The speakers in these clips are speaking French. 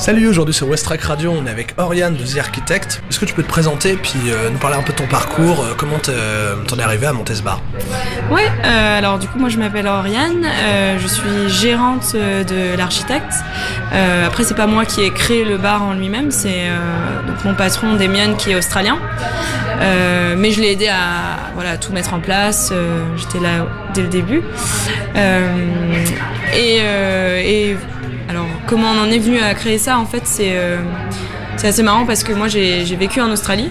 Salut, aujourd'hui sur Westrack Radio, on est avec Oriane de The Architect. Est-ce que tu peux te présenter puis nous parler un peu de ton parcours, comment t'en es arrivé à monter ce bar? Ouais, alors du coup moi je m'appelle Oriane, je suis gérante de l'Architect. Après c'est pas moi qui ai créé le bar en lui-même, c'est donc mon patron Damien qui est australien. Mais je l'ai aidé à tout mettre en place, j'étais là dès le début. Et alors comment on en est venu à créer ça en fait c'est assez marrant parce que moi j'ai vécu en Australie.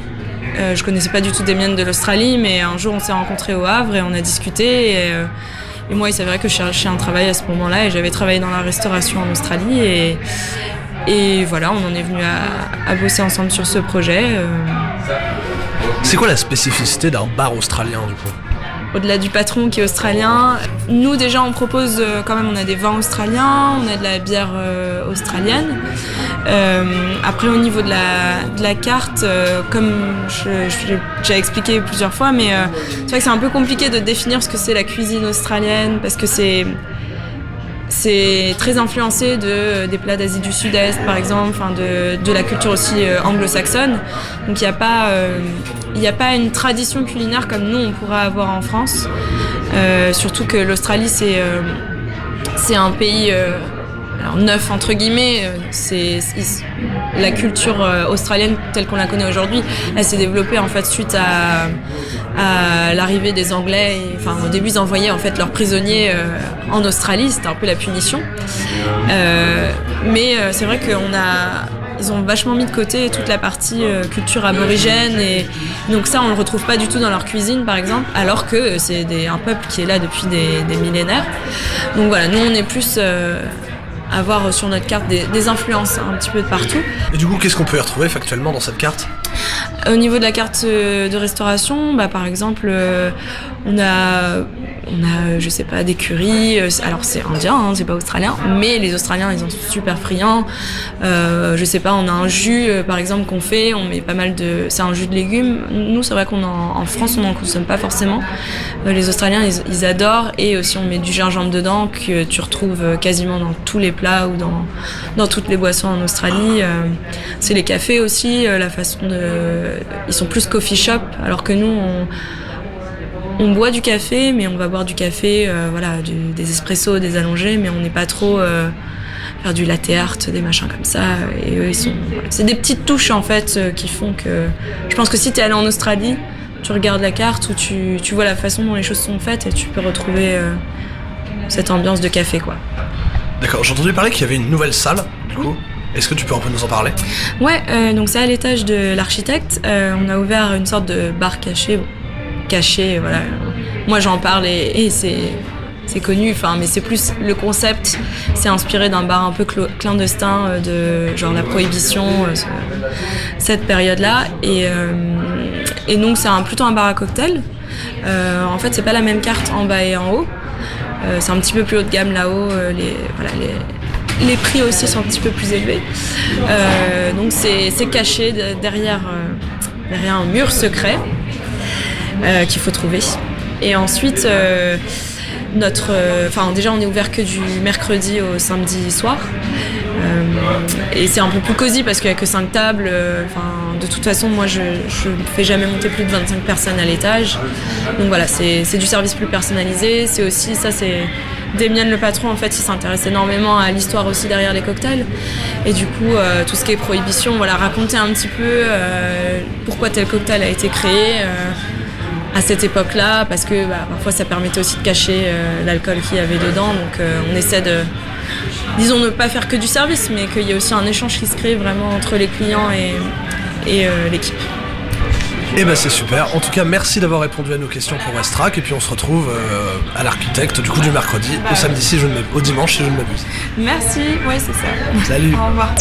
Je connaissais pas du tout Damien de l'Australie, mais un jour on s'est rencontrés au Havre et on a discuté. Et moi, il s'avérait que je cherchais un travail à ce moment-là et j'avais travaillé dans la restauration en Australie. Et voilà, on en est venu à bosser ensemble sur ce projet. C'est quoi la spécificité d'un bar australien du coup? Au-delà du patron qui est australien, nous déjà on propose quand même, on a des vins australiens, on a de la bière australienne. Après au niveau de la carte, comme j'ai déjà expliqué plusieurs fois, mais c'est vrai que c'est un peu compliqué de définir ce que c'est la cuisine australienne parce que c'est très influencé des plats d'Asie du Sud-Est par exemple, de la culture aussi anglo-saxonne. Donc il n'y a pas une tradition culinaire comme nous on pourrait avoir en France. Surtout que l'Australie c'est un pays alors neuf entre guillemets. La culture australienne telle qu'on la connaît aujourd'hui, elle s'est développée en fait suite à l'arrivée des Anglais. Au début ils envoyaient en fait leurs prisonniers en Australie, c'était un peu la punition. Mais c'est vrai ils ont vachement mis de côté toute la partie culture aborigène et donc ça on le retrouve pas du tout dans leur cuisine par exemple, alors que c'est un peuple qui est là depuis des millénaires. Donc voilà, nous on est plus à voir sur notre carte des influences un petit peu de partout. Et du coup, qu'est-ce qu'on peut y retrouver factuellement dans cette carte? Au niveau de la carte de restauration, par exemple, on a je sais pas, des currys. Alors c'est indien, c'est pas australien, mais les Australiens ils en sont super friands. Je sais pas, on a un jus par exemple qu'on fait, on met pas mal c'est un jus de légumes. Nous c'est vrai en France on n'en consomme pas forcément. Les Australiens ils adorent, et aussi on met du gingembre dedans que tu retrouves quasiment dans tous les plats ou dans toutes les boissons en Australie. C'est les cafés aussi, la façon ils sont plus coffee shop, alors que nous on boit du café, mais on va boire du café, des espressos, des allongés, mais on n'est pas trop faire du latte art, des machins comme ça. Et eux, c'est des petites touches en fait qui font que je pense que si t'es allé en Australie, tu regardes la carte ou tu vois la façon dont les choses sont faites et tu peux retrouver cette ambiance de café quoi. D'accord, j'ai entendu parler qu'il y avait une nouvelle salle du coup. Est-ce que tu peux un peu nous en parler? Ouais, donc c'est à l'étage de l'Architect. On a ouvert une sorte de bar caché, voilà. Moi j'en parle et c'est connu, mais c'est plus le concept, c'est inspiré d'un bar un peu clandestin de genre la prohibition, cette période-là. Et donc c'est plutôt un bar à cocktail. En fait c'est pas la même carte en bas et en haut. C'est un petit peu plus haut de gamme là-haut. Les prix aussi sont un petit peu plus élevés. Donc c'est caché derrière un mur secret qu'il faut trouver. Et ensuite, déjà on est ouvert que du mercredi au samedi soir. Et c'est un peu plus cosy parce qu'il n'y a que 5 tables. De toute façon, moi je ne fais jamais monter plus de 25 personnes à l'étage. Donc voilà, c'est du service plus personnalisé. C'est aussi, ça c'est Damien le patron, en fait, il s'intéresse énormément à l'histoire aussi derrière les cocktails. Et du coup, tout ce qui est prohibition, raconter un petit peu pourquoi tel cocktail a été créé à cette époque-là, parce que parfois ça permettait aussi de cacher l'alcool qu'il y avait dedans. Donc on essaie de, disons, ne pas faire que du service, mais qu'il y ait aussi un échange qui se crée vraiment entre les clients et l'équipe. Et c'est super. En tout cas, merci d'avoir répondu à nos questions pour Westrack. Et puis on se retrouve à l'Architect du samedi au dimanche si je ne m'abuse. Merci, ouais c'est ça. Salut. Au revoir.